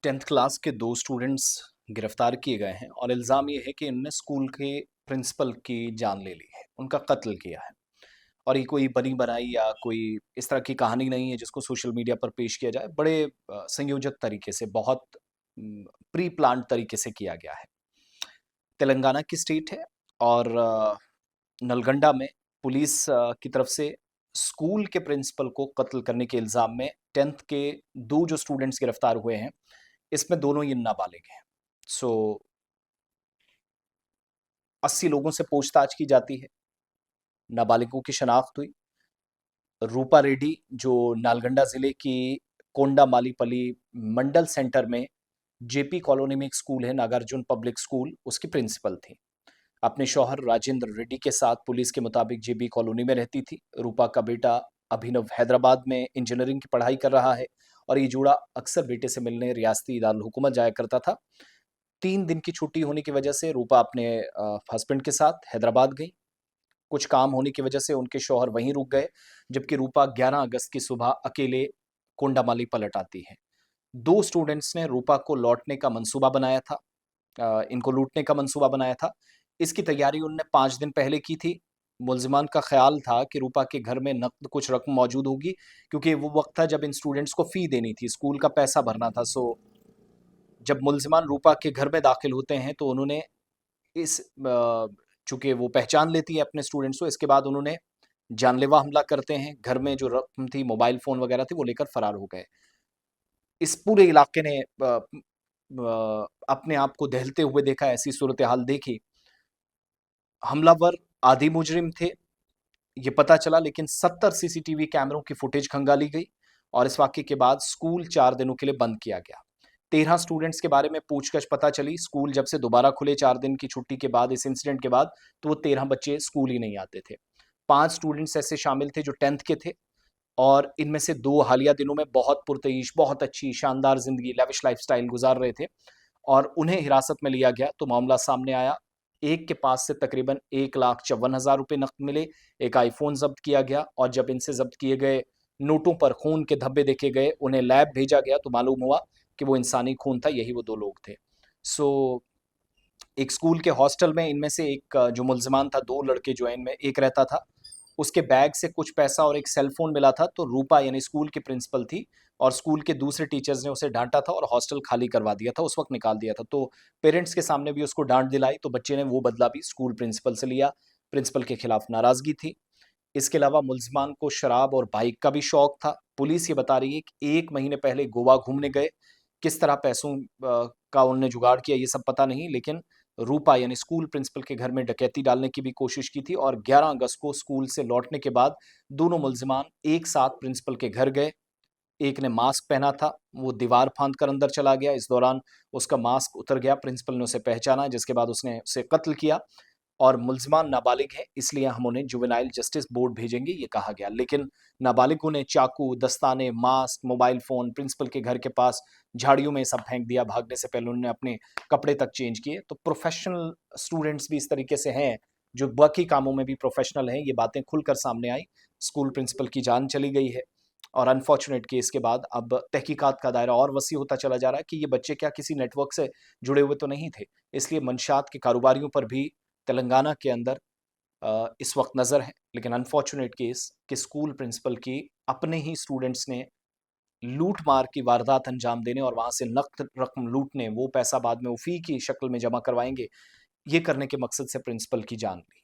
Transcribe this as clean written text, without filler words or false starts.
10th class के 2 students गिरफ्तार किए गए हैं और इल्ज़ाम ये है कि इनने स्कूल के प्रिंसिपल की जान ले ली है, उनका कत्ल किया है। और ये कोई बनी-बनाई या कोई इस तरह की कहानी नहीं है जिसको सोशल मीडिया पर पेश किया जाए, बड़े संयोजित तरीके से बहुत प्री प्लान्ड तरीके से किया गया है। तेलंगाना की स्टेट है और नलगंडा में पुलिस की तरफ से स्कूल के प्रिंसिपल को कत्ल करने के इल्ज़ाम में 10th के 2 जो स्टूडेंट्स गिरफ्तार हुए हैं, इसमें दोनों ही नाबालिग हैं। सो 80 लोगों से पूछताछ की जाती है, नाबालिगों की शनाख्त हुई। रूपा रेड्डी जो नालगंडा ज़िले की कोंडामालीपल्ली मंडल सेंटर में जेपी कॉलोनी में एक स्कूल है, नागार्जुन पब्लिक स्कूल, उसकी प्रिंसिपल थी। अपने शौहर राजेंद्र रेड्डी के साथ पुलिस के मुताबिक जेबी कॉलोनी में रहती थी। रूपा का बेटा अभिनव हैदराबाद में इंजीनियरिंग की पढ़ाई कर रहा है और ये जोड़ा अक्सर बेटे से मिलने रियासती दारुल हुकूमत जाया करता था। 3 दिन की छुट्टी होने की वजह से रूपा अपने हस्बैंड के साथ हैदराबाद गई। कुछ काम होने की वजह से उनके शौहर वहीं रुक गए, जबकि रूपा 11 अगस्त की सुबह अकेले कोंडामाली पलट आती है। 2 स्टूडेंट्स ने रूपा को लौटने का मंसूबा बनाया था, इनको लूटने का मंसूबा बनाया था। इसकी तैयारी उनने 5 दिन पहले की थी। मुल्ज़िमान का ख़्याल था कि रूपा के घर में नक़द कुछ रक़्म मौजूद होगी, क्योंकि वो वक़्त था जब इन स्टूडेंट्स को फ़ी देनी थी, स्कूल का पैसा भरना था। सो जब मुल्ज़िमान रूपा के घर में दाखिल होते हैं तो उन्होंने इस चूँकि वो पहचान लेती है अपने स्टूडेंट्स को, इसके बाद उन्होंने जानलेवा हमला करते हैं। घर में जो रक़्म थी, मोबाइल फ़ोन वग़ैरह थे, वो लेकर फ़रार हो गए। इस पूरे इलाके ने अपने आप को दहलते हुए देखा, ऐसी सूरत-ए-हाल देखी। हमलावर आदि मुजरिम थे, ये पता चला, लेकिन 70 सीसीटीवी कैमरों की फुटेज खंगाली गई और इस वाक़ये के बाद स्कूल 4 दिनों के लिए बंद किया गया। 13 स्टूडेंट्स के बारे में पूछताछ पता चली, स्कूल जब से दोबारा खुले 4 दिन की छुट्टी के बाद, इस इंसिडेंट के बाद, तो वो 13 बच्चे स्कूल ही नहीं आते थे। 5 स्टूडेंट्स ऐसे शामिल थे जो 10th के थे और इनमें से 2 हालिया दिनों में बहुत पुरतईश, बहुत अच्छी, शानदार ज़िंदगी, लेविश लाइफ़स्टाइल गुज़ार रहे थे और उन्हें हिरासत में लिया गया तो मामला सामने आया। एक के पास से तकरीबन 1,54,000 रुपए नक़द मिले, एक आईफ़ोन ज़ब्त किया गया और जब इनसे ज़ब्त किए गए नोटों पर खून के धब्बे देखे गए, उन्हें लैब भेजा गया तो मालूम हुआ कि वो इंसानी खून था, यही वो 2 लोग थे। सो एक स्कूल के हॉस्टल में इनमें से एक जो मुल्ज़िमान था, 2 लड़के जो हैं इनमें, एक रहता था, उसके बैग से कुछ पैसा और एक सेल फ़ोन मिला था, तो रूपा यानी स्कूल की प्रिंसिपल थी और स्कूल के दूसरे टीचर्स ने उसे डाँटा था और हॉस्टल खाली करवा दिया था, उस वक़्त निकाल दिया था। तो पेरेंट्स के सामने भी उसको डाँट दिलाई, तो बच्चे ने वो बदला भी स्कूल प्रिंसिपल से लिया, प्रिंसिपल के खिलाफ नाराज़गी थी। इसके अलावा मुल्ज़िमान को शराब और बाइक का भी शौक था। पुलिस ये बता रही है कि 1 महीने पहले गोवा घूमने गए, किस तरह पैसों का उन्होंने जुगाड़ किया ये सब पता नहीं, लेकिन रूपा यानी स्कूल प्रिंसिपल के घर में डकैती डालने की भी कोशिश की थी और 11 अगस्त को स्कूल से लौटने के बाद दोनों मुल्ज़िमान एक साथ प्रिंसिपल के घर गए। एक ने मास्क पहना था, वो दीवार फाँद कर अंदर चला गया, इस दौरान उसका मास्क उतर गया, प्रिंसिपल ने उसे पहचाना, जिसके बाद उसने उसे कत्ल किया और मुल्ज़िमान नाबालिग हैं, इसलिए हम उन्हें जुवेनाइल जस्टिस बोर्ड भेजेंगे, ये कहा गया। लेकिन नाबालिगों ने चाकू, दस्ताने, मास्क, मोबाइल फ़ोन प्रिंसिपल के घर के पास झाड़ियों में सब फेंक दिया, भागने से पहले उन्होंने अपने कपड़े तक चेंज किए। तो प्रोफ़ेशनल स्टूडेंट्स भी इस तरीके से हैं, जो बाकी कामों में भी प्रोफ़ेशनल हैं, ये बातें खुलकर सामने आई। स्कूल प्रिंसिपल की जान चली गई है और अनफॉर्च्यूनेट केस के बाद अब तहकीकात का दायरा और वसी होता चला जा रहा है कि ये बच्चे क्या किसी नेटवर्क से जुड़े हुए तो नहीं थे। इसलिए मंशात के कारोबारियों पर भी तेलंगाना के अंदर इस वक़्त नज़र है, लेकिन अनफॉर्च्यूनेट केस कि स्कूल प्रिंसिपल की अपने ही स्टूडेंट्स ने लूट-मार की वारदात अंजाम देने और वहाँ से नक़द रक़म लूटने, वो पैसा बाद में वो फ़ी की शक्ल में जमा करवाएँगे, ये करने के मकसद से प्रिंसिपल की जान ली।